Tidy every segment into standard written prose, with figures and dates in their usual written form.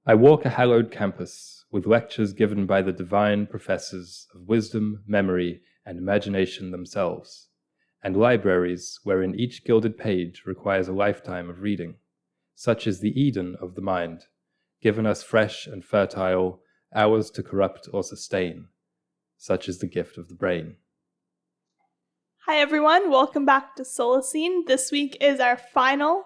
I walk a hallowed campus with lectures given by the divine professors of wisdom, memory, and imagination themselves, and libraries wherein each gilded page requires a lifetime of reading. Such is the Eden of the mind, given us fresh and fertile, hours to corrupt or sustain. Such is the gift of the brain. Hi everyone, welcome back to Solacene. This week is our final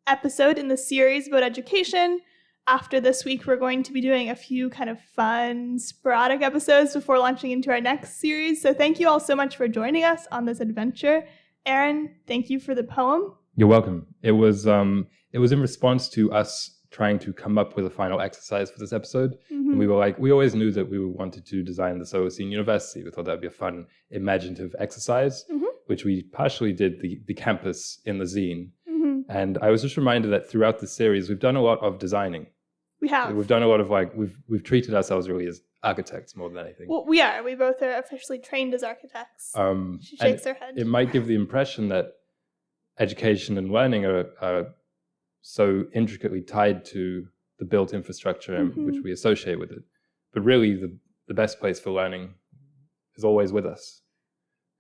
episode in the series about education. After this week, we're going to be doing a few kind of fun, sporadic episodes before launching into our next series. So thank you all so much for joining us on this adventure. Aaron, thank you for the poem. You're welcome. It was in response to us trying to come up with a final exercise for this episode. Mm-hmm. And we were like, we always knew that we wanted to design the Solacene University. We thought that'd be a fun, imaginative exercise, which we partially did the campus in the zine. Mm-hmm. And I was just reminded that throughout the series, we've done a lot of designing. We have. We've done a lot of we've treated ourselves really as architects more than anything. Well, we are. We both are officially trained as architects. She shakes her head. It might give the impression that education and learning are so intricately tied to the built infrastructure which we associate with it. But really, the best place for learning is always with us.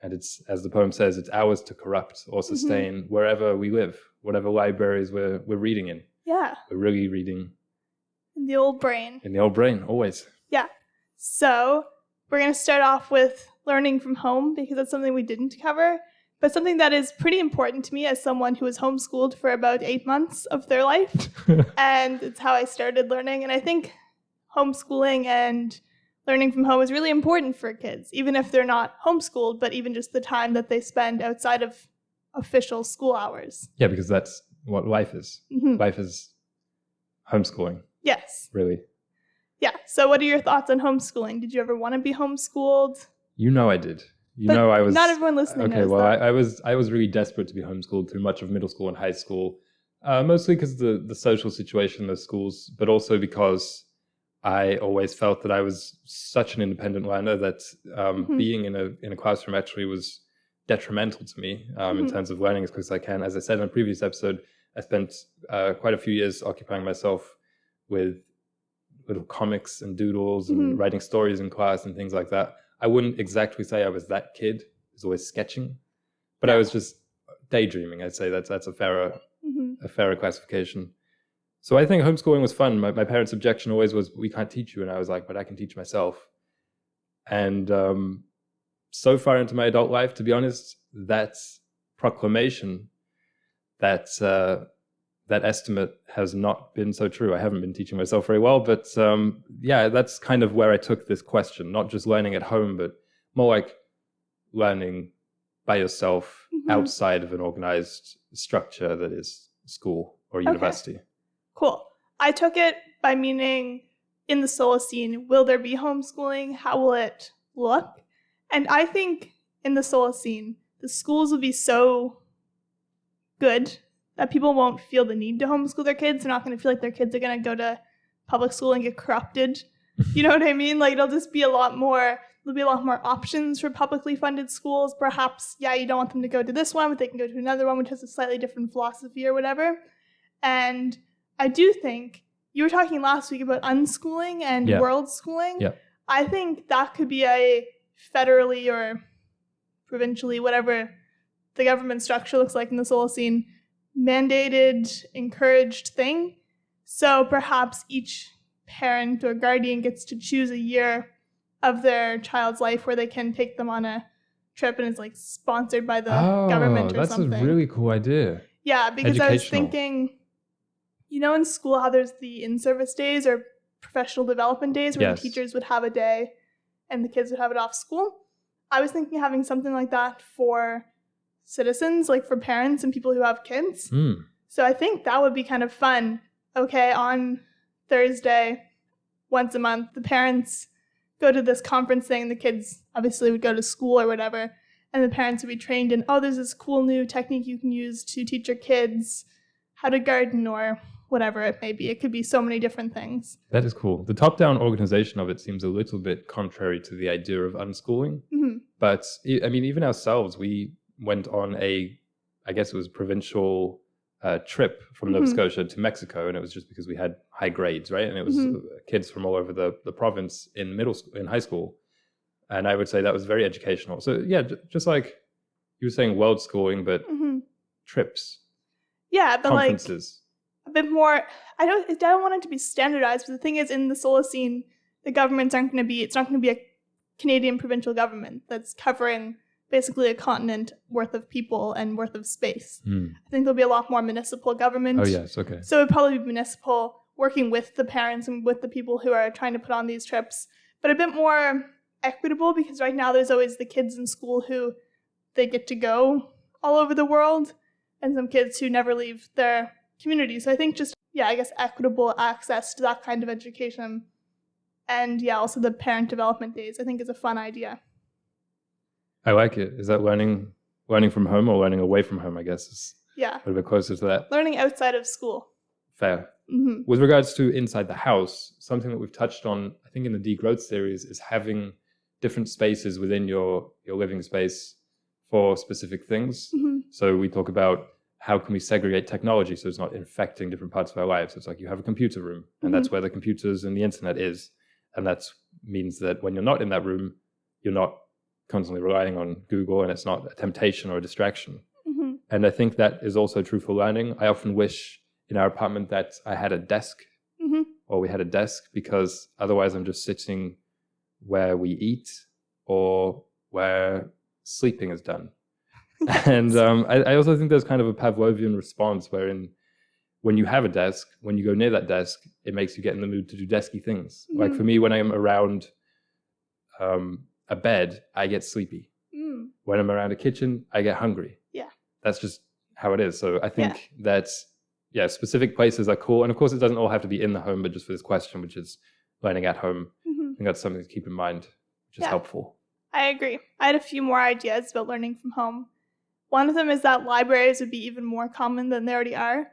And it's, as the poem says, it's ours to corrupt or sustain wherever we live, whatever libraries we're reading in. Yeah. We're really reading in the old brain. In the old brain, always. Yeah. So we're going to start off with learning from home because that's something we didn't cover, but something that is pretty important to me as someone who was homeschooled for about 8 months of their life. And it's how I started learning. And I think homeschooling and learning from home is really important for kids, even if they're not homeschooled, but even just the time that they spend outside of official school hours. Yeah, because that's what life is. Life is homeschooling. Yes. Really. Yeah. So what are your thoughts on homeschooling? Did you ever want to be homeschooled? You know I did. I was. Not everyone listening knows that. that. I was really desperate to be homeschooled through much of middle school and high school, mostly because of the social situation in those schools, but also because I always felt that I was such an independent learner that being in a classroom actually was detrimental to me in terms of learning as quick as I can. As I said in a previous episode, I spent quite a few years occupying myself with little comics and doodles and writing stories in class and things like that. I wouldn't exactly say I was that kid. I was always sketching, but I was just daydreaming. I'd say that's a fairer classification. So I think homeschooling was fun. My parents' objection always was, we can't teach you. And I was like, but I can teach myself. And so far into my adult life, to be honest, that proclamation, that estimate has not been so true. I haven't been teaching myself very well, but that's kind of where I took this question, not just learning at home, but more like learning by yourself outside of an organized structure that is school or university. Okay. Cool. I took it by meaning in the Solacene, will there be homeschooling? How will it look? And I think in the Solacene, the schools will be so good that people won't feel the need to homeschool their kids. They're not going to feel like their kids are going to go to public school and get corrupted. You know what I mean? Like, there'll be a lot more options for publicly funded schools. Perhaps, you don't want them to go to this one, but they can go to another one, which has a slightly different philosophy or whatever. And I do think, you were talking last week about unschooling and world schooling. Yeah. I think that could be a federally or provincially, whatever the government structure looks like in the Solacene, mandated, encouraged thing. So perhaps each parent or guardian gets to choose a year of their child's life where they can take them on a trip and it's like sponsored by the government or something. That's a really cool idea. Yeah, because I was thinking, in school how there's the in-service days or professional development days where the teachers would have a day and the kids would have it off school. I was thinking having something like that for citizens, like for parents and people who have kids. So I think that would be kind of fun. Okay, on Thursday, once a month, the parents go to this conference thing. The kids obviously would go to school or whatever, and the parents would be trained in, there's this cool new technique you can use to teach your kids how to garden or whatever it may be. It could be so many different things. That is cool. The top-down organization of it seems a little bit contrary to the idea of unschooling. But I mean, even ourselves, we went on I guess it was provincial trip from Nova Scotia to Mexico, and it was just because we had high grades, right? And it was kids from all over the province in middle school, in high school. And I would say that was very educational. So yeah, just like you were saying, world schooling, but trips. Yeah, but conferences. Like a bit more. I don't want it to be standardized, but the thing is, in the Solacene, the governments aren't going to be. It's not going to be a Canadian provincial government that's covering basically a continent worth of people and worth of space. I think there'll be a lot more municipal government. Oh yes, okay. So it'd probably be municipal, working with the parents and with the people who are trying to put on these trips, but a bit more equitable, because right now there's always the kids in school who they get to go all over the world, and some kids who never leave their community. So I think just, I guess equitable access to that kind of education. And also the parent development days, I think, is a fun idea. I like it. Is that learning from home or learning away from home, I guess, is a little bit closer to that. Learning outside of school. Fair. With regards to inside the house, something that we've touched on, I think in the degrowth series, is having different spaces within your living space for specific things. So we talk about how can we segregate technology so it's not infecting different parts of our lives. It's like you have a computer room, and that's where the computers and the internet is. And that means that when you're not in that room, you're not constantly relying on Google, and it's not a temptation or a distraction. And I think that is also true for learning. I often wish in our apartment that I had a desk, or we had a desk, because otherwise I'm just sitting where we eat or where sleeping is done. And I also think there's kind of a Pavlovian response wherein when you have a desk, when you go near that desk, it makes you get in the mood to do desky things. Like for me, when I'm around a bed, I get sleepy. When I'm around a kitchen, I get hungry. Yeah. That's just how it is. So I think that, specific places are cool. And of course, it doesn't all have to be in the home, but just for this question, which is learning at home, I think that's something to keep in mind, which is helpful. I agree. I had a few more ideas about learning from home. One of them is that libraries would be even more common than they already are.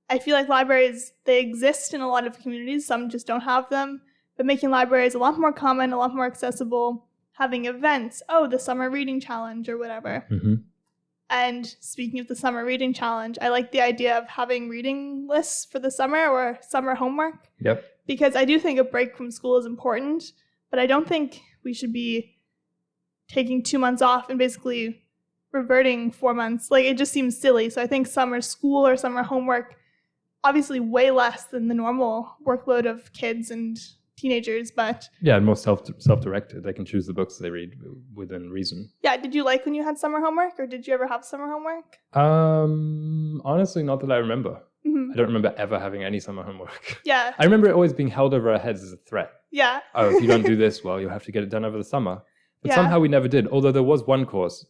I feel like libraries, they exist in a lot of communities. Some just don't have them. But making libraries a lot more common, a lot more accessible, having events, the summer reading challenge or whatever. And speaking of the summer reading challenge, I like the idea of having reading lists for the summer or summer homework. Yep. Because I do think a break from school is important, but I don't think we should be taking 2 months off and basically reverting 4 months. Like, it just seems silly. So I think summer school or summer homework, obviously way less than the normal workload of kids and teenagers, but more self-directed. They can choose the books they read within reason. Did you like when you had summer homework, or did you ever have summer homework? Honestly, not that I remember. I don't remember ever having any summer homework. I remember it always being held over our heads as a threat. If you don't do this, well, you'll have to get it done over the summer. But somehow we never did. Although there was one course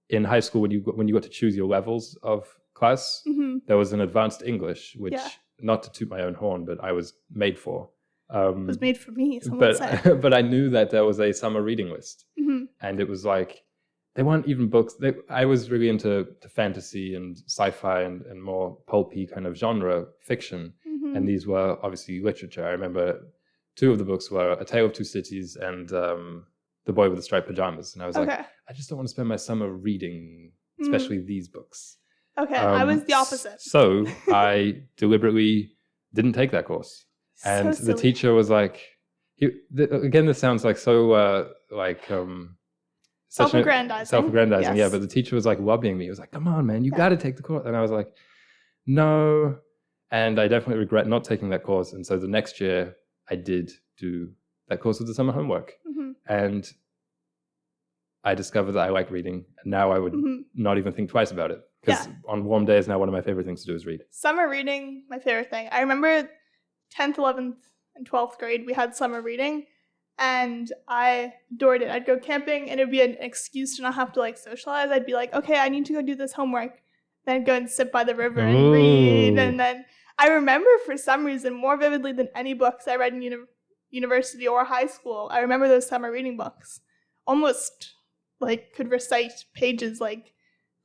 in high school when you got to choose your levels of class, there was an advanced English, which, not to toot my own horn, but I was made for. It was made for me, someone said. But I knew that there was a summer reading list. And it was like, they weren't even books. I was really into fantasy and sci-fi and more pulpy kind of genre fiction. And these were obviously literature. I remember 2 of the books were A Tale of Two Cities and The Boy with the Striped Pajamas. And I was like, I just don't want to spend my summer reading, especially these books. I was the opposite. So I deliberately didn't take that course. And the teacher was like, again, this sounds like so self-aggrandizing. Yes. But the teacher was like lobbying me. He was like, come on, man, you got to take the course. And I was like, no. And I definitely regret not taking that course. And so the next year I did do that course with the summer homework. And I discovered that I like reading. And now I would not even think twice about it. Because on warm days now, one of my favorite things to do is read. Summer reading, my favorite thing. I remember 10th, 11th, and 12th grade, we had summer reading. And I adored it. I'd go camping and it'd be an excuse to not have to socialize. I'd be like, okay, I need to go do this homework. Then I'd go and sit by the river and read. And then I remember for some reason, more vividly than any books I read in university or high school, I remember those summer reading books. Almost could recite pages,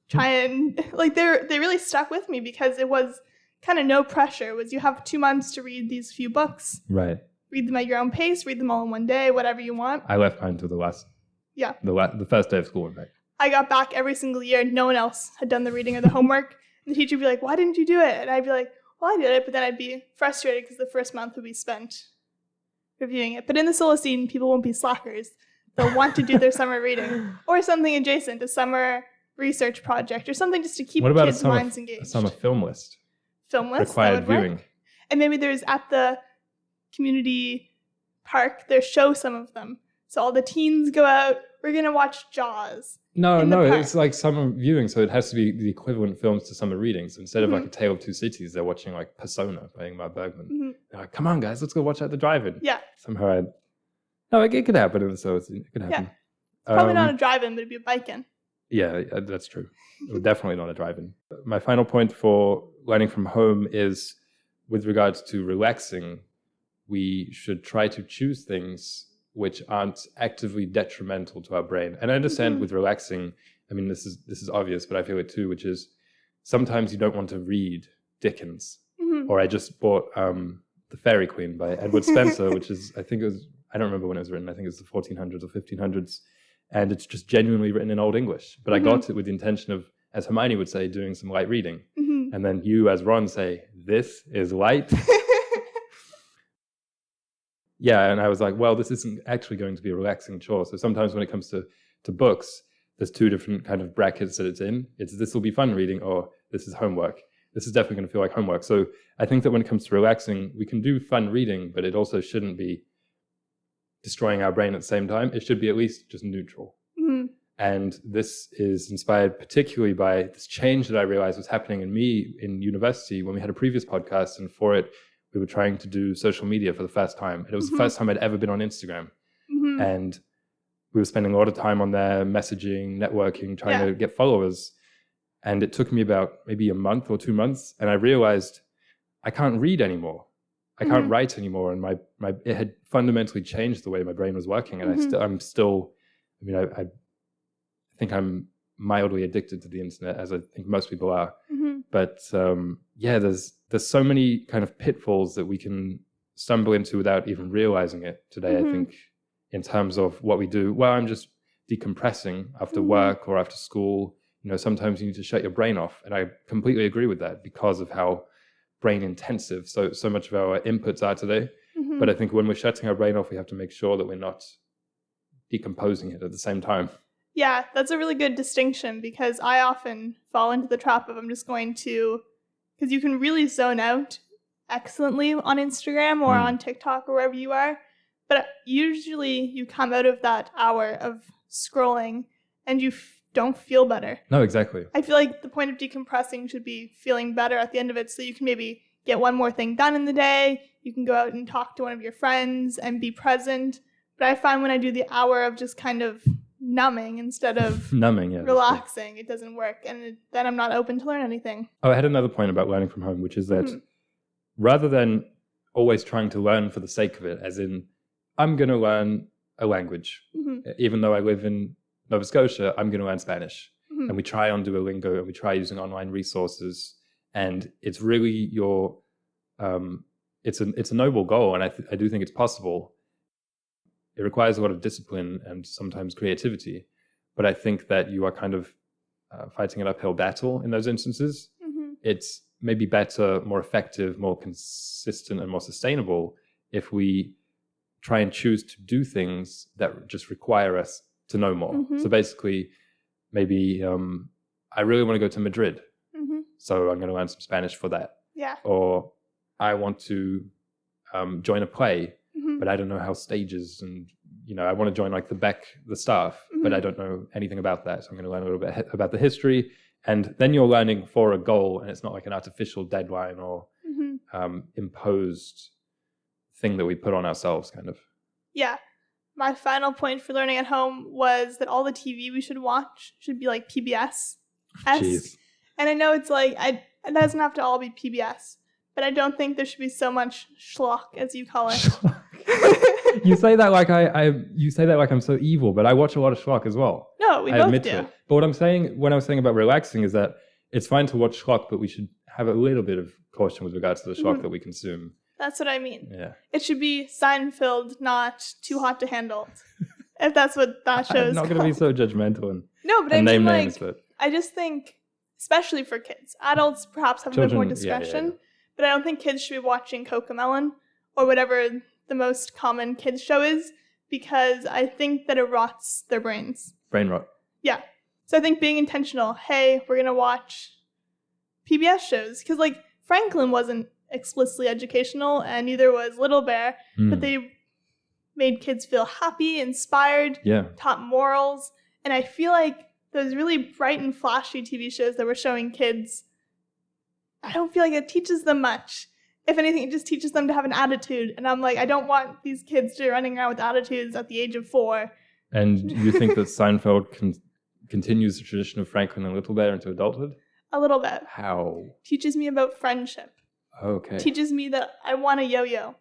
try and they really stuck with me because it was kind of no pressure. It was you have 2 months to read these few books. Right. Read them at your own pace, read them all in one day, whatever you want. I left mine until the first day of school, in fact. I got back every single year. No one else had done the reading or the homework. And the teacher would be like, why didn't you do it? And I'd be like, Well, I did it, but then I'd be frustrated because the first month would be spent reviewing it. But in the Solacene, people won't be slackers. They'll want to do their summer reading or something adjacent, a summer research project or something just to keep kids' minds engaged. A summer film list? Film list? Required viewing. And maybe there's at the community park, there's show some of them. So all the teens go out, we're going to watch Jaws. No, it's like summer viewing, so it has to be the equivalent films to summer readings. Instead of like A Tale of Two Cities, they're watching like Persona by Ingmar Bergman. They're like, come on guys, let's go watch at the drive-in. Yeah. Somehow it could happen in the Solacene. It could happen. Yeah. It's probably not a drive-in, but it'd be a bike-in. Yeah, that's true. Definitely not a drive-in. My final point for learning from home is with regards to relaxing, we should try to choose things which aren't actively detrimental to our brain. And I understand with relaxing, I mean, this is obvious, but I feel it too, which is sometimes you don't want to read Dickens. Or I just bought The Fairy Queen by Edward Spencer, which is, I don't remember when it was written. I think it's the 1400s or 1500s. And it's just genuinely written in Old English. But I got it with the intention of, as Hermione would say, doing some light reading. And then you, as Ron, say, this is light. Yeah, and I was like, well, this isn't actually going to be a relaxing chore. So sometimes when it comes to books, there's two different kind of brackets that it's in. It's this will be fun reading, or this is homework. This is definitely going to feel like homework. So I think that when it comes to relaxing, we can do fun reading, but it also shouldn't be destroying our brain at the same time. It should be at least just neutral. And this is inspired particularly by this change that I realized was happening in me in university when we had a previous podcast, and for it, we were trying to do social media for the first time. And it was the first time I'd ever been on Instagram. And we were spending a lot of time on there, messaging, networking, trying to get followers. And it took me about maybe a month or 2 months. And I realized I can't read anymore. I can't write anymore. And it had fundamentally changed the way my brain was working. And I think I'm mildly addicted to the internet, as I think most people are. But there's so many kind of pitfalls that we can stumble into without even realizing it today, I think, in terms of what we do. Well, I'm just decompressing after work or after school. You know, sometimes you need to shut your brain off. And I completely agree with that because of how brain intensive so much of our inputs are today. But I think when we're shutting our brain off, we have to make sure that we're not decomposing it at the same time. Yeah, that's a really good distinction, because I often fall into the trap of I'm just going to, because you can really zone out excellently on Instagram or on TikTok or wherever you are. But usually you come out of that hour of scrolling and you don't feel better. No, exactly. I feel like the point of decompressing should be feeling better at the end of it, so you can maybe get one more thing done in the day. You can go out and talk to one of your friends and be present. But I find when I do the hour of just kind of numbing instead of relaxing, it doesn't work. And then I'm not open to learn anything. Oh, I had another point about learning from home, which is that rather than always trying to learn for the sake of it, as in, I'm going to learn a language. Even though I live in Nova Scotia, I'm going to learn Spanish. And we try on Duolingo and we try using online resources. And it's really it's a noble goal. And I do think it's possible. It requires a lot of discipline and sometimes creativity. But I think that you are kind of fighting an uphill battle in those instances. It's maybe better, more effective, more consistent, and more sustainable if we try and choose to do things that just require us to know more. So basically, maybe I really want to go to Madrid. So I'm going to learn some Spanish for that. Yeah. Or I want to join a play, but I don't know how stages and, I want to join like the staff, but I don't know anything about that. So I'm going to learn a little bit about the history. And then you're learning for a goal, and it's not like an artificial deadline or imposed thing that we put on ourselves, kind of. Yeah. My final point for learning at home was that all the TV we should watch should be like PBS. Jeez. And I know it's like, it doesn't have to all be PBS, but I don't think there should be so much schlock, as you call it. You say that like you say that like I'm so evil, but I watch a lot of schlock as well. No, we both do. But what I'm saying, when I was saying about relaxing, is that it's fine to watch schlock, but we should have a little bit of caution with regards to the schlock that we consume. That's what I mean. Yeah. It should be Seinfeld, not Too Hot to Handle. If that's what that show is. I'm not going to be so judgmental and name names, but I just think, especially for kids, adults perhaps have a bit more discretion. but I don't think kids should be watching Cocomelon or whatever the most common kids show is, because I think that it rots their brains. Brain rot. Yeah. So I think being intentional, hey, we're going to watch PBS shows, because like Franklin wasn't explicitly educational and neither was Little Bear, but they made kids feel happy, inspired, taught morals. And I feel like those really bright and flashy TV shows that we're showing kids, I don't feel like it teaches them much. If anything, it just teaches them to have an attitude. And I'm like, I don't want these kids to be running around with attitudes at the age of 4. And you think that Seinfeld continues the tradition of Franklin and Little Bear into adulthood? A little bit. How? Teaches me about friendship. Okay. Teaches me that I want a yo-yo.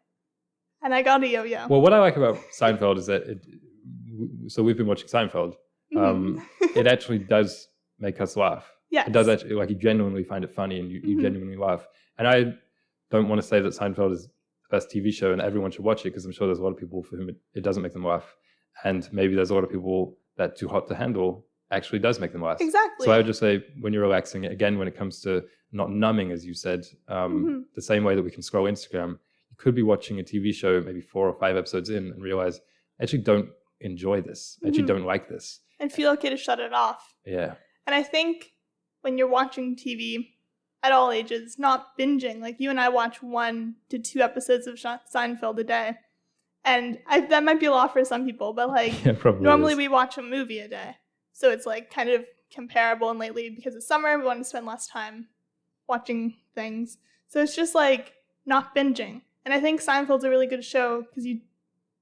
And I got a yo-yo. Well, what I like about Seinfeld is that so we've been watching Seinfeld. It actually does make us laugh. Yes. It does actually, like, you genuinely find it funny and you genuinely laugh. And I don't want to say that Seinfeld is the best TV show and everyone should watch it, because I'm sure there's a lot of people for whom it doesn't make them laugh. And maybe there's a lot of people that Too Hot to Handle actually does make them laugh. Exactly. So I would just say, when you're relaxing, again, when it comes to not numbing, as you said, the same way that we can scroll Instagram, you could be watching a TV show maybe 4 or 5 episodes in and realize, I actually don't enjoy this. I actually don't like this. And feel okay to shut it off. Yeah. And I think when you're watching TV at all ages, not binging, like you and I watch 1 to 2 episodes of Seinfeld a day. And that might be a lot for some people, but like normally we watch a movie a day. So it's like kind of comparable. And lately, because it's summer, we want to spend less time watching things. So it's just like not binging. And I think Seinfeld's a really good show because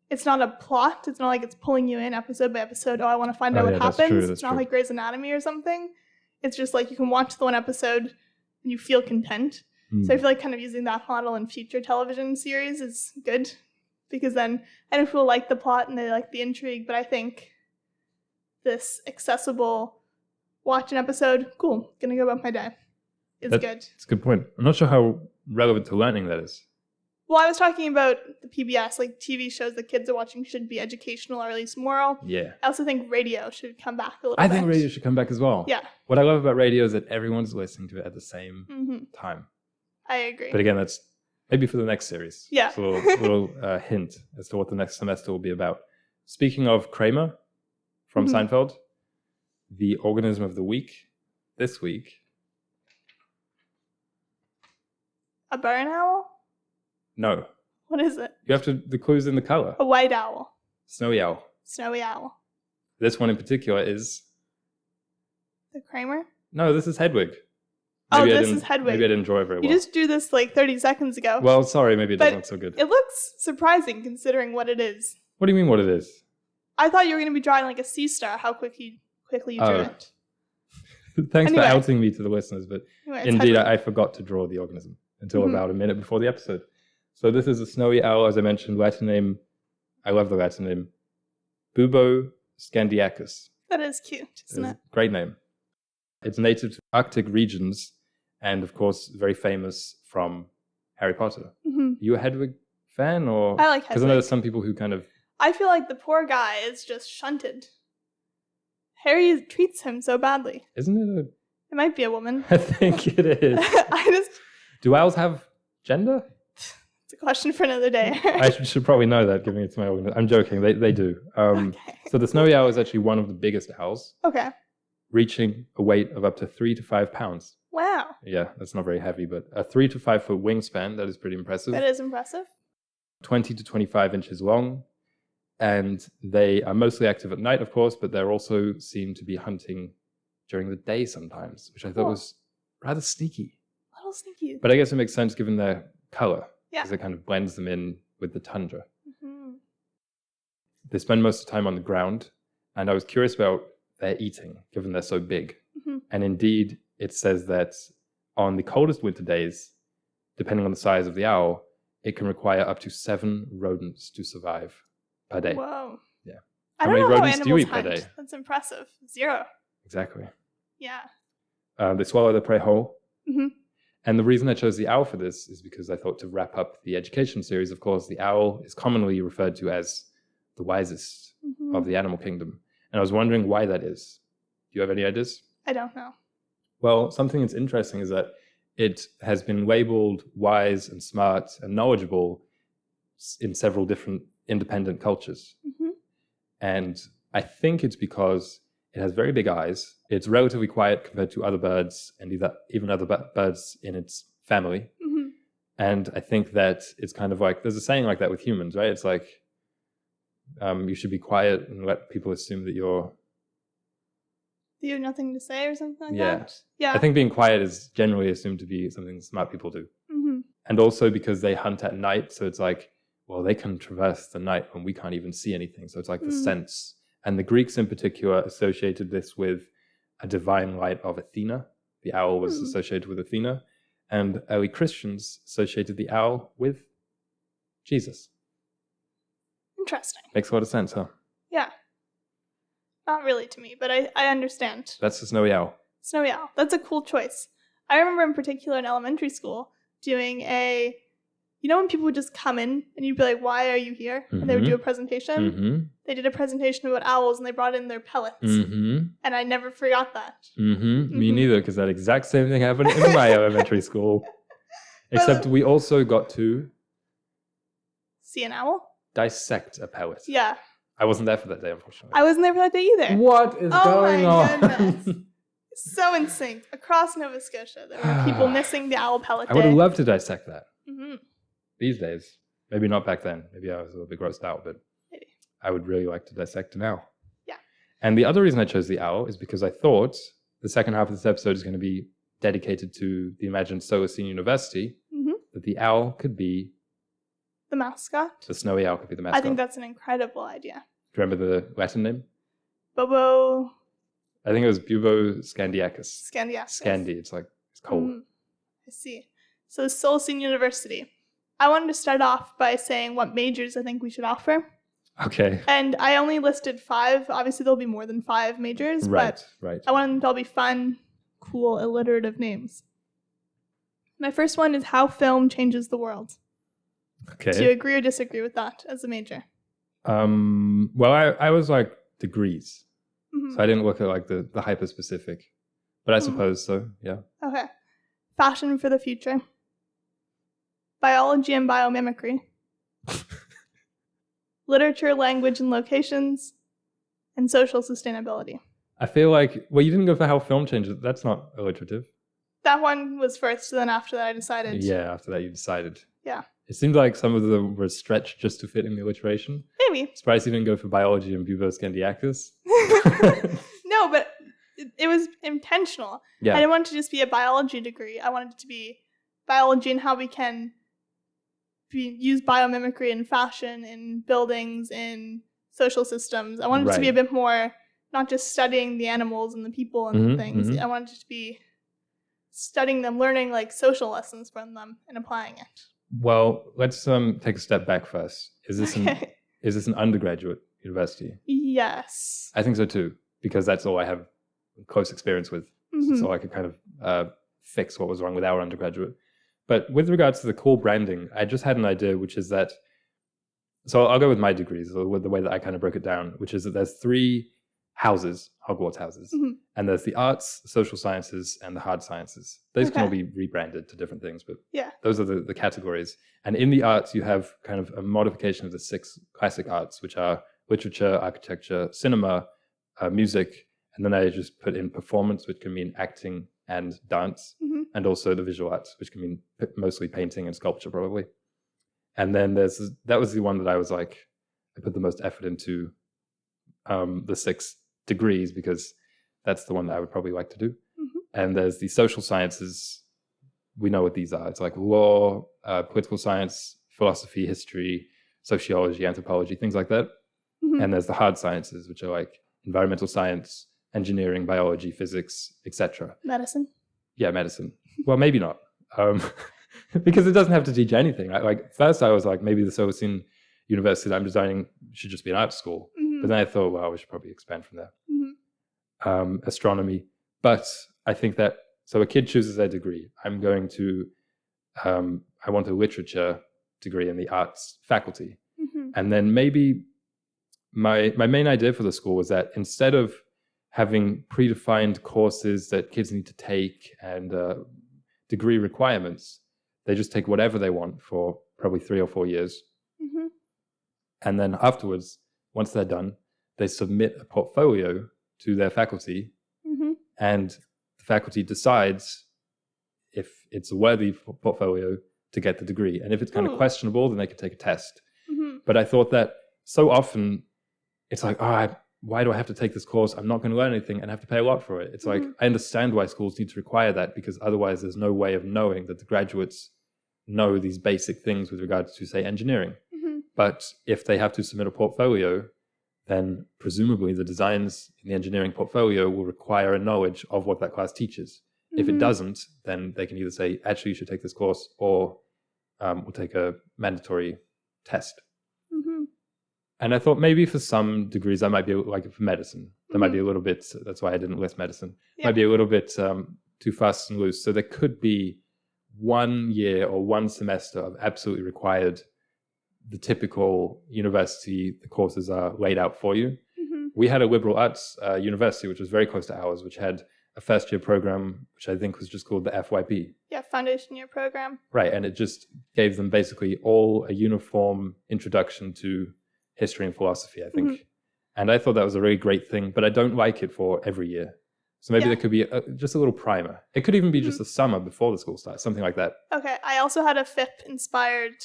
it's not a plot. It's not like it's pulling you in episode by episode. Oh, I want to find out what happens. It's not like Grey's Anatomy or something. It's just like you can watch the one episode and you feel content. So I feel like kind of using that model in future television series is good, because then I know people like the plot and they like the intrigue, but I think this accessible watch an episode, cool, gonna go about my day, is good. That's a good point. I'm not sure how relevant to learning that is. Well, I was talking about the PBS, like TV shows that kids are watching should be educational or at least moral. Yeah. I also think radio should come back a little bit. I think radio should come back as well. Yeah. What I love about radio is that everyone's listening to it at the same time. I agree. But again, that's maybe for the next series. Yeah. It's a little hint as to what the next semester will be about. Speaking of Kramer from Seinfeld, the organism of the week this week. A barn owl? No. What is it? You have the clues in the color. A white owl. Snowy owl. Snowy owl. This one in particular is... The Kramer? No, this is Hedwig. This is Hedwig. Maybe I didn't draw it very well. You just drew this like 30 seconds ago. Well, sorry, maybe it doesn't look so good. It looks surprising considering what it is. What do you mean what it is? I thought you were going to be drawing like a sea star, how quickly you drew it. Thanks for outing me to the listeners, but indeed Hedwig. I forgot to draw the organism until about a minute before the episode. So this is a snowy owl, as I mentioned, Latin name, I love the Latin name, Bubo scandiacus. That is cute, isn't it? Great name. It's native to Arctic regions and, of course, very famous from Harry Potter. Are you a Hedwig fan? Or I like Hedwig. Because I know there's some people who kind of... I feel like the poor guy is just shunted. Harry treats him so badly. Isn't it It might be a woman. I think it is. Do owls have gender? It's a question for another day. I should probably know that, giving it to my organism. I'm joking. They do. Okay. So the snowy owl is actually one of the biggest owls. Okay. Reaching a weight of up to 3 to 5 pounds. Wow. Yeah, that's not very heavy, but a 3 to 5 foot wingspan, that is pretty impressive. That is impressive. 20 to 25 inches long. And they are mostly active at night, of course, but they're also seen to be hunting during the day sometimes, which I thought was rather sneaky. A little sneaky. But I guess it makes sense given their color. Yeah. Because it kind of blends them in with the tundra. They spend most of the time on the ground. And I was curious about their eating, given they're so big. And indeed, it says that on the coldest winter days, depending on the size of the owl, it can require up to 7 rodents to survive per day. Whoa. Yeah. I How don't many know rodents how do you animals eat per hunt. day? That's impressive. 0. Exactly. Yeah. They swallow their prey whole. And the reason I chose the owl for this is because I thought, to wrap up the education series, of course, the owl is commonly referred to as the wisest of the animal kingdom. And I was wondering why that is. Do you have any ideas? I don't know. Well, something that's interesting is that it has been labeled wise and smart and knowledgeable in several different independent cultures. Mm-hmm. And I think it's because it has very big eyes. It's relatively quiet compared to other birds and even other birds in its family. Mm-hmm. And I think that it's kind of like, there's a saying like that with humans, right? It's like, you should be quiet and let people assume that you have nothing to say or something like yeah. that? Yeah. I think being quiet is generally assumed to be something smart people do. Mm-hmm. And also because they hunt at night, so it's like, well, they can traverse the night when we can't even see anything. So it's like the sense. And the Greeks in particular associated this with a divine light of Athena. The owl was associated with Athena. And early Christians associated the owl with Jesus. Interesting. Makes a lot of sense, huh? Yeah. Not really to me, but I understand. That's the snowy owl. Snowy owl. That's a cool choice. I remember in particular in elementary school doing when people would just come in and you'd be like, why are you here? Mm-hmm. And they would do a presentation. Mm-hmm. They did a presentation about owls and they brought in their pellets. Mm-hmm. And I never forgot that. Mm-hmm. Me neither, because that exact same thing happened in my elementary school. Except we also got to see an owl? Dissect a pellet. Yeah. I wasn't there for that day, unfortunately. I wasn't there for that day either. What is going on? Goodness. So in sync. Across Nova Scotia, there were people missing the owl pellet day. I would have loved to dissect that. Mm-hmm. These days. Maybe not back then. Maybe I was a little bit grossed out, but maybe. I would really like to dissect an owl. Yeah. And the other reason I chose the owl is because I thought the second half of this episode is going to be dedicated to the imagined Solacene University, that the owl could be the mascot. The snowy owl could be the mascot. I think that's an incredible idea. Do you remember the Latin name? Bobo. I think it was Bubo Scandiacus. Scandiacus. Scandi. It's cold. I see. So Solacene University. I wanted to start off by saying what majors I think we should offer. Okay. And I only listed 5. Obviously, there'll be more than 5 majors. Right. I wanted them to all be fun, cool, alliterative names. My first one is how film changes the world. Okay. Do you agree or disagree with that as a major? Well, I was like degrees. Mm-hmm. So I didn't look at like the hyper-specific. But I suppose so, yeah. Okay. Fashion for the future. Biology and biomimicry. Literature, language, and locations. And social sustainability. I feel like, well, you didn't go for how film changes. That's not alliterative. That one was first, and then after that I decided. Yeah, after that you decided. Yeah. It seemed like some of them were stretched just to fit in the alliteration. Maybe. Surprised you didn't go for biology and Bubo Scandiacus. No, but it was intentional. Yeah. I didn't want it to just be a biology degree. I wanted it to be biology and how we can use biomimicry in fashion, in buildings, in social systems. I wanted it to be a bit more, not just studying the animals and the people and things. I wanted it to be studying them, learning like social lessons from them and applying it. Well, let's take a step back first. Is this an undergraduate university? Yes. I think so too, because that's all I have close experience with. So I could kind of fix what was wrong with our undergraduate. But with regards to the core branding, I just had an idea, which is that, so I'll go with my degrees, with the way that I kind of broke it down, which is that there's 3 houses, Hogwarts houses, and there's the arts, social sciences, and the hard sciences. Those can all be rebranded to different things, but those are the categories. And in the arts, you have kind of a modification of the 6 classic arts, which are literature, architecture, cinema, music, and then I just put in performance, which can mean acting and dance, and also the visual arts, which can mean mostly painting and sculpture, probably. And then that was the one that I was like, I put the most effort into the 6 degrees, because that's the one that I would probably like to do. And there's the social sciences. We know what these are. It's like law, political science, philosophy, history, sociology, anthropology, things like that. And there's the hard sciences, which are like environmental science, engineering, biology, physics, etc. Medicine. Yeah, medicine. Well, maybe not, because it doesn't have to teach anything. Like first, I was like, maybe the Solacene University that I'm designing should just be an art school. But then I thought, well, we should probably expand from there. Astronomy. But I think that, so a kid chooses their degree. I'm going to, I want a literature degree in the arts faculty. And then maybe my main idea for the school was that instead of having predefined courses that kids need to take and degree requirements. They just take whatever they want for probably 3 or 4 years. Mm-hmm. And then afterwards, once they're done, they submit a portfolio to their faculty, mm-hmm. and the faculty decides if it's a worthy portfolio to get the degree. And if it's kind of questionable, then they can take a test. Mm-hmm. But I thought that so often it's like, why do I have to take this course? I'm not going to learn anything and have to pay a lot for it. It's like, I understand why schools need to require that, because otherwise there's no way of knowing that the graduates know these basic things with regards to, say, engineering. Mm-hmm. But if they have to submit a portfolio, then presumably the designs in the engineering portfolio will require a knowledge of what that class teaches. If it doesn't, then they can either say, actually, you should take this course, or we'll take a mandatory test. Mm-hmm. And I thought maybe for some degrees, I might be like for medicine, there might be a little bit, that's why I didn't list medicine, might be a little bit too fast and loose. So there could be 1 year or 1 semester of absolutely required, the typical university, the courses are laid out for you. Mm-hmm. We had a liberal arts university, which was very close to ours, which had a first year program, which I think was just called the FYP. Yeah, foundation year program. Right, and it just gave them basically all a uniform introduction to history and philosophy, I think. And I thought that was a really great thing, but I don't like it for every year. So maybe there could be just a little primer. It could even be just the summer before the school starts, something like that. Okay, I also had a FIP-inspired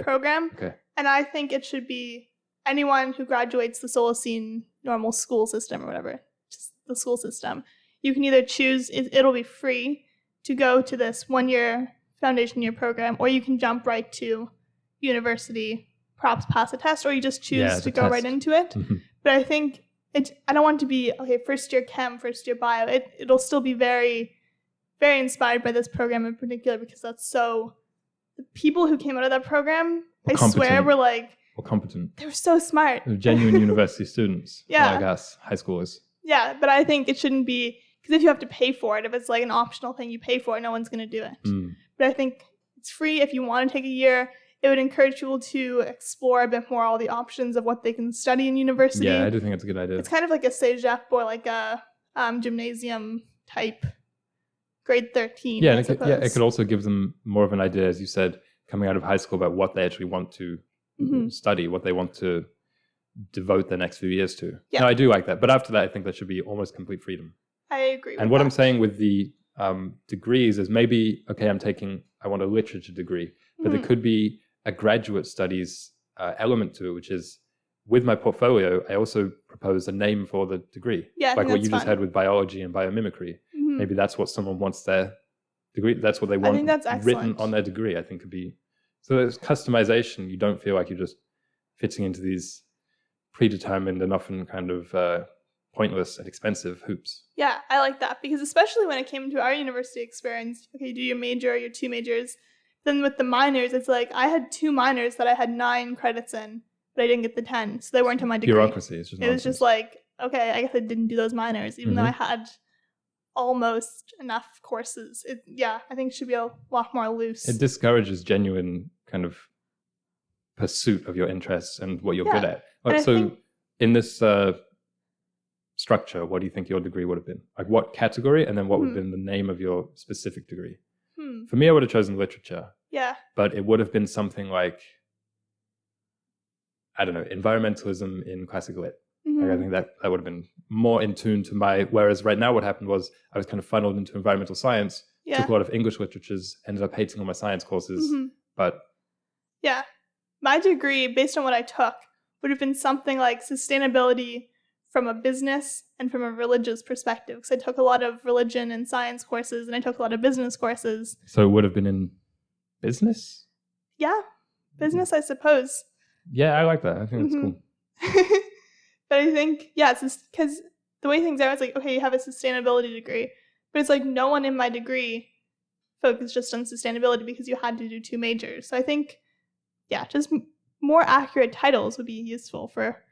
program. Okay. And I think it should be anyone who graduates the Solacene normal school system or whatever, just the school system. You can either choose, it'll be free to go to this 1 year foundation year program, or you can jump right to university, perhaps pass a test, or you just choose to go right into it. But I think I don't want it to be, okay, first year chem, first year bio. It'll still be very, very inspired by this program in particular, because that's so, the people who came out of that program, I swear, were like, competent. They were so smart. They were genuine university students. Yeah. Like us, high schoolers. Yeah, but I think it shouldn't be, because if you have to pay for it, if it's like an optional thing you pay for, no one's going to do it. But I think it's free if you want to take a year. It would encourage people to explore a bit more all the options of what they can study in university. Yeah, I do think it's a good idea. It's kind of like a cégep or like a gymnasium type grade 13. Yeah, it could also give them more of an idea, as you said, coming out of high school, about what they actually want to study, what they want to devote their next few years to. Yeah. No, I do like that. But after that, I think there should be almost complete freedom. I agree with And what that. I'm saying with the degrees is maybe, okay, I want a literature degree, but there could be a graduate studies element to it, which is, with my portfolio, I also propose a name for the degree. Yeah, like what you just had with biology and biomimicry. Maybe that's what someone wants their degree. That's what they want written on their degree, I think could be. So there's customization. You don't feel like you're just fitting into these predetermined and often kind of pointless and expensive hoops. Yeah, I like that, because especially when it came to our university experience, okay, you do your major, your 2 majors. Then with the minors, it's like I had 2 minors that I had 9 credits in, but I didn't get the 10, so they weren't in my degree. Bureaucracy. It's just nonsense. Was just like, okay, I guess I didn't do those minors, even though I had almost enough courses. I think it should be a lot more loose. It discourages genuine kind of pursuit of your interests and what you're good at. So in this structure, what do you think your degree would have been? Like what category, and then what would have been the name of your specific degree? For me, I would have chosen literature. Yeah. But it would have been something like, I don't know, environmentalism in classical lit. Like I think that would have been more in tune to whereas right now what happened was I was kind of funneled into environmental science, took a lot of English literatures, ended up hating all my science courses, but... Yeah. My degree, based on what I took, would have been something like sustainability from a business and from a religious perspective, because I took a lot of religion and science courses, and I took a lot of business courses. So it would have been in business? Yeah, business, I suppose. Yeah, I like that. I think that's cool. But I think, it's just because the way things are, it's like, okay, you have a sustainability degree, but it's like no one in my degree focused just on sustainability because you had to do 2 majors. So I think, just more accurate titles would be useful for...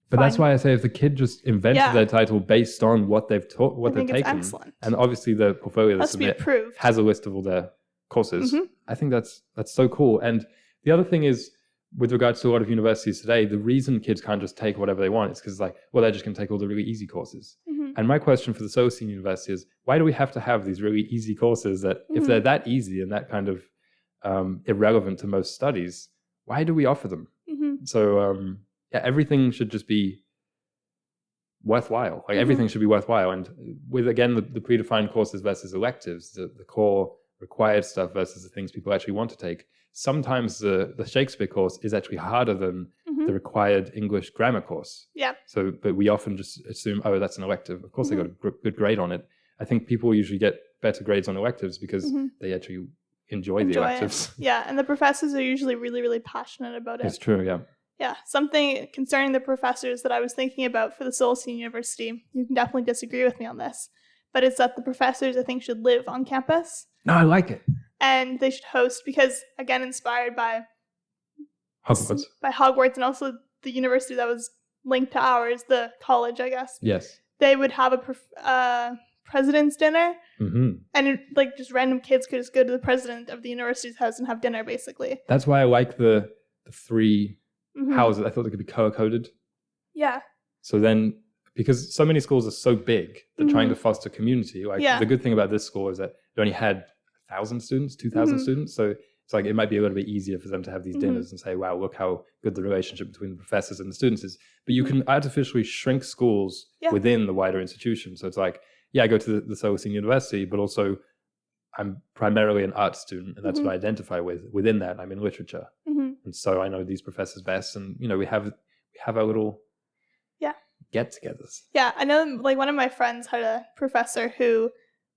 But that's why I say if the kid just invented their title based on what they've taught, what they've taken, excellent. And obviously the portfolio they submit has a list of all their courses. I think that's so cool. And the other thing is, with regards to a lot of universities today, the reason kids can't just take whatever they want is because it's like, well, they're just going to take all the really easy courses. And my question for the Solacene University is, why do we have to have these really easy courses that, if they're that easy and that kind of irrelevant to most studies, why do we offer them? So everything should just be worthwhile. Like everything should be worthwhile. And with, again, the predefined courses versus electives, the core required stuff versus the things people actually want to take, sometimes the Shakespeare course is actually harder than the required English grammar course. Yeah. So, but we often just assume, oh, that's an elective. Of course, they got a good grade on it. I think people usually get better grades on electives because they actually enjoy the electives. Yeah, and the professors are usually really, really passionate about it. It's true, yeah. Yeah, something concerning the professors that I was thinking about for the Solacene University, you can definitely disagree with me on this, but it's that the professors, I think, should live on campus. No, I like it. And they should host, because, again, inspired by Hogwarts. By Hogwarts, and also the university that was linked to ours, the college, I guess. Yes. They would have a president's dinner, and just random kids could just go to the president of the university's house and have dinner, basically. That's why I like the three houses. I thought they could be color-coded. Yeah. So then, because so many schools are so big, they're trying to foster community. The good thing about this school is that it only had 1,000 students, 2,000 students. So it's like it might be a little bit easier for them to have these dinners and say, wow, look how good the relationship between the professors and the students is. But you can artificially shrink schools within the wider institution. So it's like, I go to the Solacene University, but also I'm primarily an art student, and that's what I identify with. Within that, I'm in literature. And so I know these professors best, and we have our little get-togethers. Yeah, I know, one of my friends had a professor who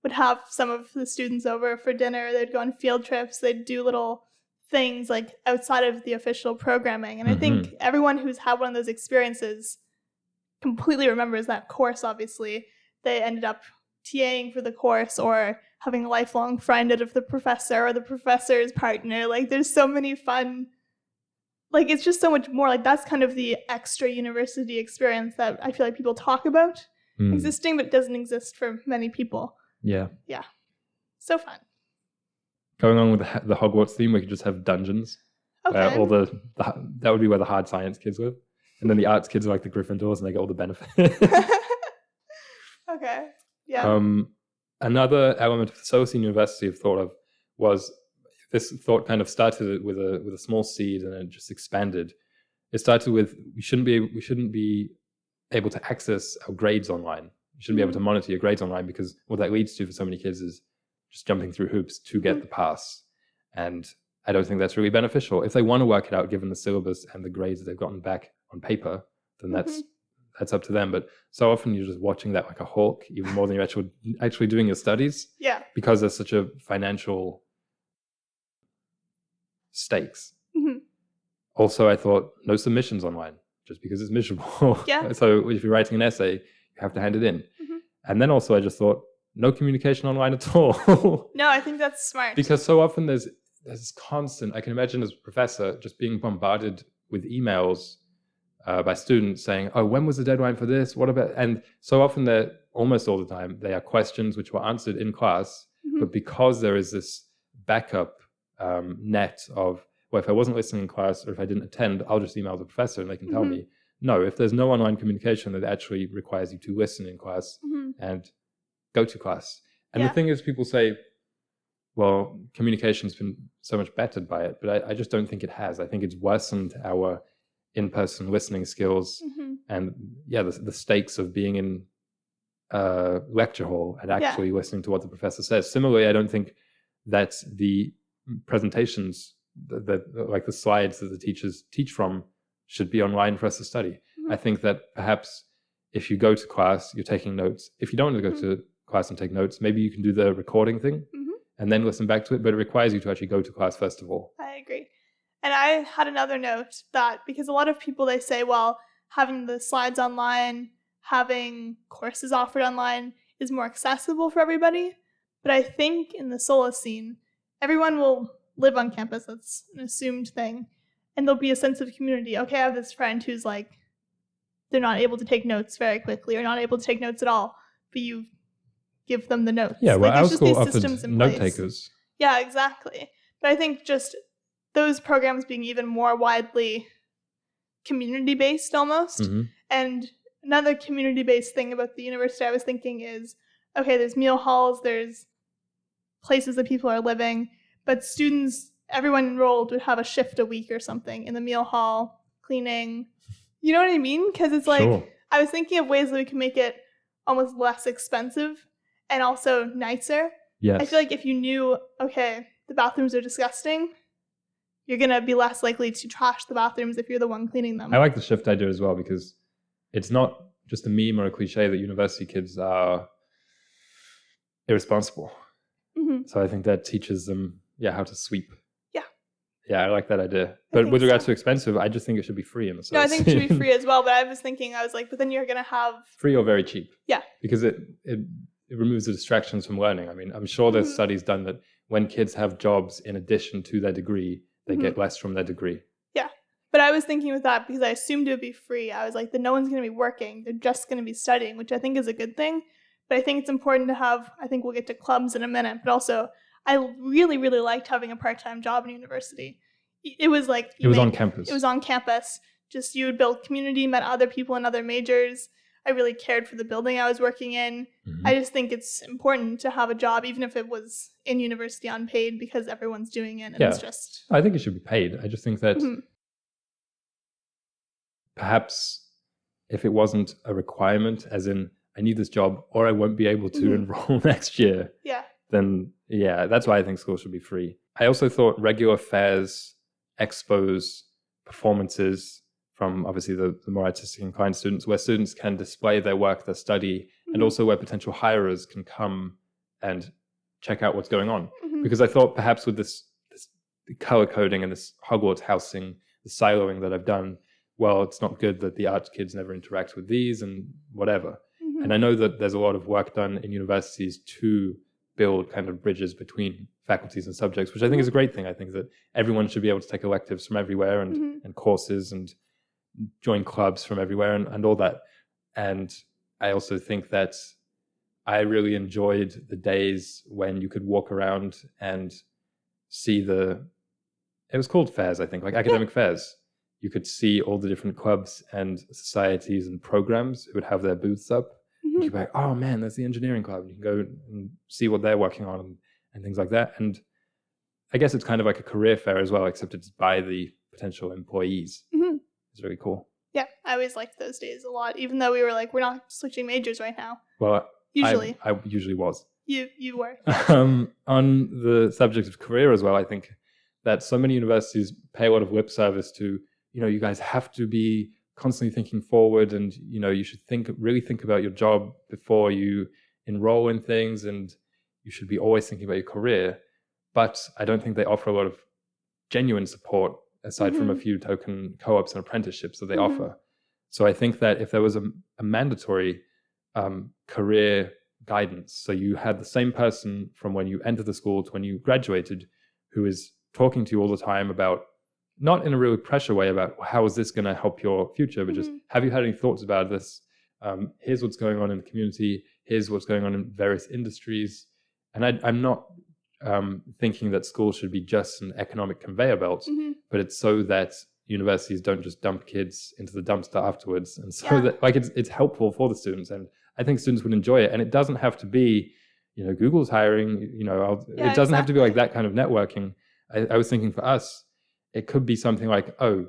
would have some of the students over for dinner. They'd go on field trips. They'd do little things outside of the official programming. And I think everyone who's had one of those experiences completely remembers that course, obviously. They ended up TAing for the course or having a lifelong friend out of the professor or the professor's partner. There's so many fun... it's just so much more. That's kind of the extra university experience that I feel like people talk about existing, but it doesn't exist for many people. Yeah. Yeah. So fun. Going on with the Hogwarts theme, we could just have dungeons. Okay. That would be where the hard science kids live. And then the arts kids are like the Gryffindors, and they get all the benefits. Okay. Yeah. Another element of the Solacene University I've thought of was, this thought kind of started with a small seed and it just expanded. It started with, we shouldn't be able to access our grades online. You shouldn't be able to monitor your grades online, because what that leads to for so many kids is just jumping through hoops to get the pass. And I don't think that's really beneficial. If they want to work it out, given the syllabus and the grades that they've gotten back on paper, then that's up to them. But so often you're just watching that like a hawk, even more than you're actually doing your studies. Yeah. Because there's such a financial stakes. Also, I thought no submissions online, just because it's miserable. Yeah. So if you're writing an essay, you have to hand it in. And then also I just thought no communication online at all. No, I think that's smart. Because so often there's this constant, I can imagine as a professor just being bombarded with emails by students saying, oh, when was the deadline for this? What about, and so often almost all the time, they are questions which were answered in class, but because there is this backup net of, well, if I wasn't listening in class or if I didn't attend, I'll just email the professor and they can tell me. No, if there's no online communication that actually requires you to listen in class and go to class. And the thing is, people say, well, communication's been so much bettered by it, but I just don't think it has. I think it's worsened our in-person listening skills and the stakes of being in a lecture hall and actually listening to what the professor says. Similarly, I don't think that the presentations that like the slides that the teachers teach from should be online for us to study. I think that perhaps if you go to class, you're taking notes. If you don't want to go to class and take notes, maybe you can do the recording thing and then listen back to it, but it requires you to actually go to class first of all. I agree. And I had another note that, because a lot of people, they say, well, having the slides online, having courses offered online is more accessible for everybody. But I think in the Solacene, everyone will live on campus. That's an assumed thing. And there'll be a sense of community. Okay, I have this friend who's like, they're not able to take notes very quickly or not able to take notes at all, but you give them the notes. Yeah, well, our school offered note takers. Yeah, exactly. But I think just those programs being even more widely community-based almost, and another community-based thing about the university I was thinking is, okay, there's meal halls, there's places that people are living, but students, everyone enrolled would have a shift a week or something in the meal hall, cleaning. You know what I mean? Because it's like, Sure. I was thinking of ways that we can make it almost less expensive and also nicer. Yes. I feel like if you knew, okay, the bathrooms are disgusting, you're going to be less likely to trash the bathrooms if you're the one cleaning them. I like the shift idea as well, because it's not just a meme or a cliche that university kids are irresponsible. Mm-hmm. So I think that teaches them, how to sweep. Yeah, I like that idea. But with regards to expensive, I just think it should be free in the sense. No, I think it should be free as well. But I was thinking, but then you're going to have... Free or very cheap. Yeah. Because it removes the distractions from learning. I mean, I'm sure there's studies done that when kids have jobs in addition to their degree, they get less from their degree. Yeah. But I was thinking with that because I assumed it would be free. I was like, then no one's going to be working. They're just going to be studying, which I think is a good thing. But I think it's important to have, I think we'll get to clubs in a minute, but also I really, really liked having a part-time job in university. It was like... It was on campus. It was on campus. Just you would build community, met other people in other majors. I really cared for the building I was working in. Mm-hmm. I just think it's important to have a job, even if it was in university unpaid, because everyone's doing it. And it's just... I think it should be paid. I just think that perhaps if it wasn't a requirement, as in I need this job or I won't be able to enroll next year, then that's why I think school should be free. I also thought regular fairs, expos, performances from obviously the more artistic inclined students, where students can display their work, their study, and also where potential hirers can come and check out what's going on. Because I thought perhaps with this color coding and this Hogwarts housing, the siloing that I've done, well, it's not good that the art kids never interact with these and whatever. And I know that there's a lot of work done in universities to build kind of bridges between faculties and subjects, which I think is a great thing. I think that everyone should be able to take electives from everywhere and courses and join clubs from everywhere and all that. And I also think that I really enjoyed the days when you could walk around and see it was called fairs, I think, like academic fairs. You could see all the different clubs and societies and programs who would have their booths up. You could be like, oh man, there's the engineering club. And you can go and see what they're working on and things like that. And I guess it's kind of like a career fair as well, except it's by the potential employees. It's really cool. Yeah, I always liked those days a lot, even though we were like, we're not switching majors right now. Well, usually. I usually was. You were. On the subject of career as well, I think that so many universities pay a lot of lip service to, you guys have to be constantly thinking forward, and you should really think about your job before you enroll in things, and you should be always thinking about your career. But I don't think they offer a lot of genuine support aside from a few token co-ops and apprenticeships that they offer. So I think that if there was a mandatory career guidance, so you had the same person from when you entered the school to when you graduated, who is talking to you all the time about, not in a really pressure way, about how is this going to help your future, but just, have you had any thoughts about this? Here's what's going on in the community. Here's what's going on in various industries. And I'm not thinking that school should be just an economic conveyor belt, but it's so that universities don't just dump kids into the dumpster afterwards. And so that it's helpful for the students. And I think students would enjoy it. And it doesn't have to be, Google's hiring, it doesn't have to be like that kind of networking. I was thinking for us, it could be something like, oh,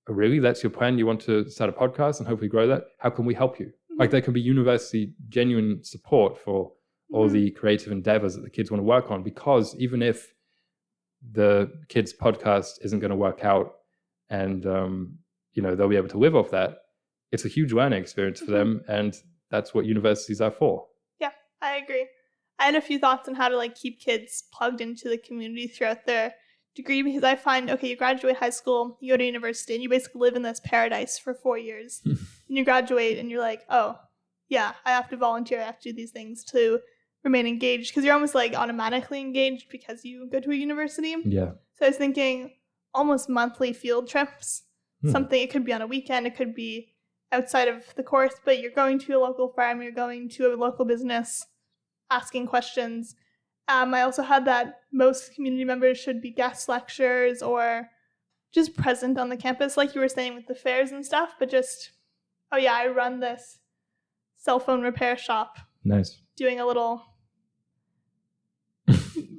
really? That's your plan? You want to start a podcast and hopefully grow that? How can we help you? Like there could be university genuine support for all the creative endeavors that the kids want to work on, because even if the kids' podcast isn't going to work out and, they'll be able to live off that, it's a huge learning experience for them. And that's what universities are for. Yeah, I agree. I had a few thoughts on how to keep kids plugged into the community throughout their degree, because I find, okay, you graduate high school, you go to university, and you basically live in this paradise for 4 years. And you graduate and you're like, oh, yeah, I have to volunteer, I have to do these things to remain engaged, because you're almost automatically engaged because you go to a university. Yeah. So I was thinking almost monthly field trips. Something, it could be on a weekend, it could be outside of the course, but you're going to a local farm, you're going to a local business, asking questions. I also had that most community members should be guest lecturers or just present on the campus, like you were saying with the fairs and stuff, but just Oh yeah, I run this cell phone repair shop. Nice. Doing a little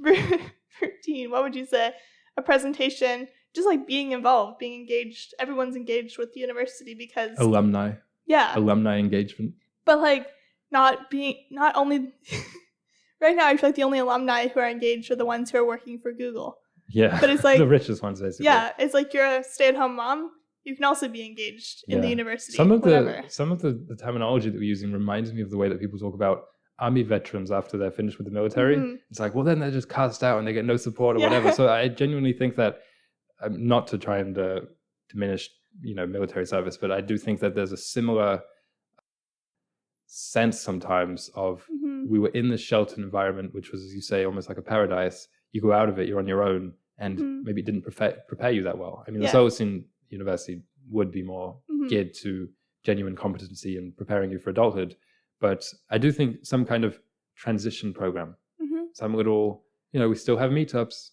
routine. What would you say? A presentation, just like being involved, being engaged. Everyone's engaged with the university because alumni engagement. But like not only right now, I feel like the only alumni who are engaged are the ones who are working for Google. Yeah, but it's like the richest ones, basically. Yeah, it's like you're a stay-at-home mom. You can also be engaged in the university. Some of the terminology that we're using reminds me of the way that people talk about army veterans after they're finished with the military. Mm-hmm. It's like, well, then they're just cast out and they get no support or whatever. So I genuinely think that, not to try and diminish, military service, but I do think that there's a similar sense sometimes of we were in this sheltered environment, which was, as you say, almost like a paradise. You go out of it, you're on your own, and maybe it didn't prepare you that well. I mean, the Solacene University would be more geared to genuine competency and preparing you for adulthood. But I do think some kind of transition program, some little, we still have meetups,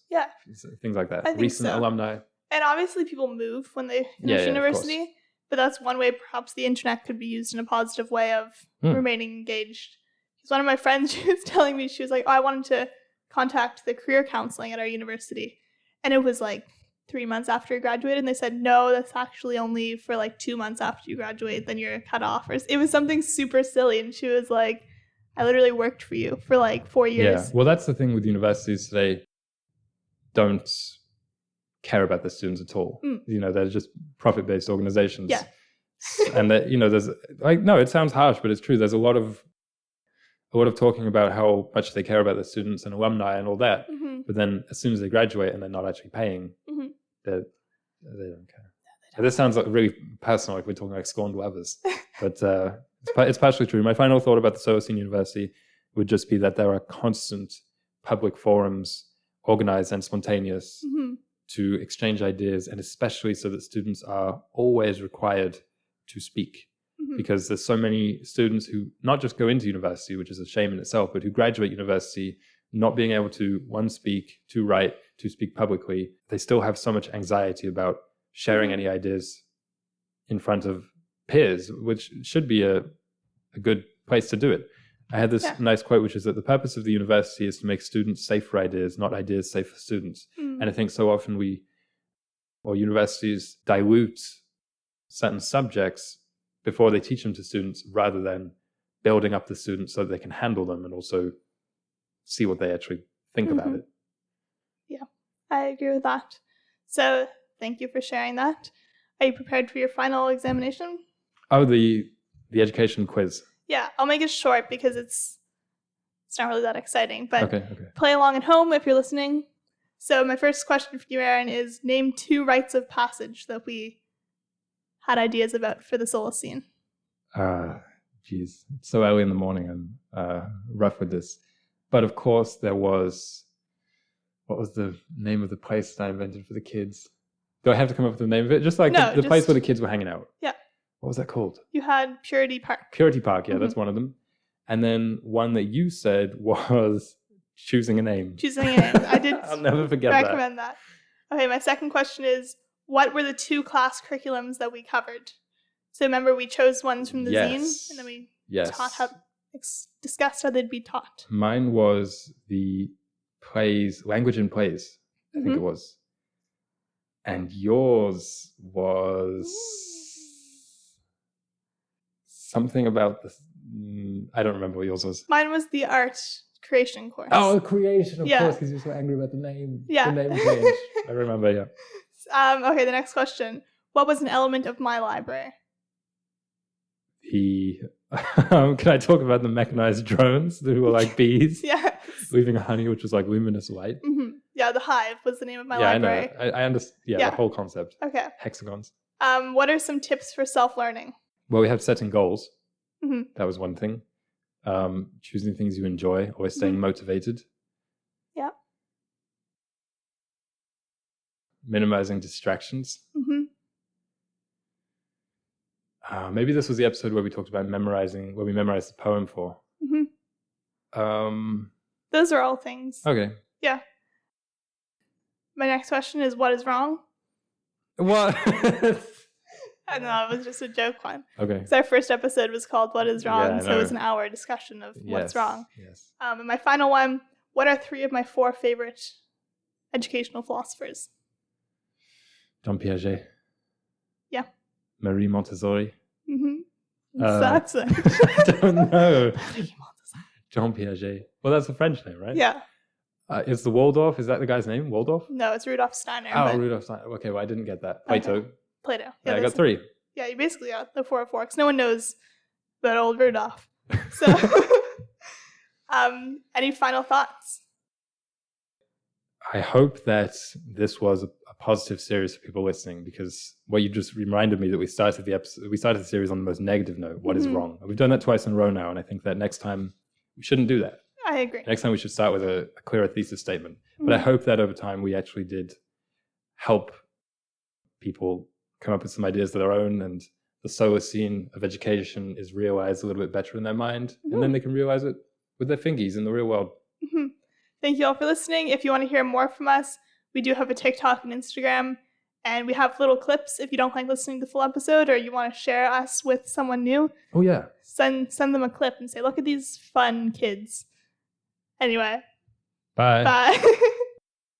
things like that. Recent alumni. And obviously people move when they finish university, but that's one way perhaps the internet could be used in a positive way of remaining engaged. Because one of my friends, she was telling me, she was like, I wanted to contact the career counseling at our university. And it was like 3 months after you graduated, and they said, no, that's actually only for like 2 months after you graduate, then you're cut off. Or it was something super silly, and she was like, I literally worked for you for like 4 years. Yeah, well, that's the thing with universities today. Don't care about the students at all. They're just profit-based organizations. Yeah. And that, there's no, it sounds harsh, but it's true. There's a lot of talking about how much they care about the students and alumni and all that. But then as soon as they graduate and they're not actually paying, they don't care. This sounds like really personal, like we're talking like scorned lovers. But it's partially true. My final thought about the Solacene University would just be that there are constant public forums, organized and spontaneous, to exchange ideas, and especially so that students are always required to speak. Because there's so many students who not just go into university, which is a shame in itself, but who graduate university not being able to, one, speak, two, write, to speak publicly. They still have so much anxiety about sharing any ideas in front of peers, which should be a good place to do it. I had this nice quote, which is that the purpose of the university is to make students safe for ideas, not ideas safe for students. And I think so often universities dilute certain subjects before they teach them to students, rather than building up the students so that they can handle them and also see what they actually think about it. Yeah, I agree with that. So thank you for sharing that. Are you prepared for your final examination? Oh, the education quiz. Yeah, I'll make it short because it's not really that exciting. But okay. Play along at home if you're listening. So my first question for you, Aaron, is name 2 rites of passage that we had ideas about for the Solacene. Geez, it's so early in the morning. I'm rough with this. But of course there was, what was the name of the place that I invented for the kids? Do I have to come up with the name of it? Just like the place where the kids were hanging out. Yeah. What was that called? You had Purity Park. Purity Park, yeah, that's one of them. And then one that you said was choosing a name. Choosing a name. I did I'll never forget recommend that. Okay, my second question is, what were the 2 class curriculums that we covered? So remember, we chose ones from the zines, and then we discussed how they'd be taught. Mine was the plays, language and plays, I think it was. And yours was something about the... I don't remember what yours was. Mine was the art creation course. Oh, creation, of course, because you're so angry about the name. Yeah. The name change. I remember, yeah. Okay, the next question. What was an element of my library? Can I talk about the mechanized drones who were like bees? Yeah. Leaving honey, which was like luminous light. Yeah, the hive was the name of my library. I know. I understand. Yeah, the whole concept. Okay. Hexagons. What are some tips for self-learning? Well, we have setting goals. That was one thing. Choosing things you enjoy, always staying motivated. Yeah. Minimizing distractions. Maybe this was the episode where we talked about memorizing, where we memorized the poem for. Those are all things. Okay. Yeah. My next question is, what is wrong? What? No, it was just a joke one. Okay. Because our first episode was called What is Wrong? So it was an hour discussion of what's wrong. Yes. And my final one, what are 3 of my 4 favorite educational philosophers? Jean Piaget. Yeah. Marie Montessori. That's it. I don't know. Jean Piaget. Well, that's a French name, right? Yeah. Is the Waldorf, is that the guy's name? Waldorf? No, it's Rudolf Steiner. Oh, Rudolf Steiner. Okay, well, I didn't get that. Plato. Okay. Plato. Yeah, I got 3. Yeah, you basically got the 4 of 4 because no one knows that old Rudolph. So, any final thoughts? I hope that this was a positive series for people listening, because what you just reminded me that we started the series on the most negative note. What is wrong? We've done that twice in a row now, and I think that next time we shouldn't do that. I agree. Next time we should start with a clearer thesis statement. But I hope that over time we actually did help people come up with some ideas of their own, and the Solacene of education is realized a little bit better in their mind, and then they can realize it with their fingies in the real world. Thank you all for listening. If you want to hear more from us, we do have a TikTok and Instagram, and we have little clips if you don't like listening to the full episode or you want to share us with someone new. Oh, yeah. Send them a clip and say, look at these fun kids. Anyway. Bye. Bye.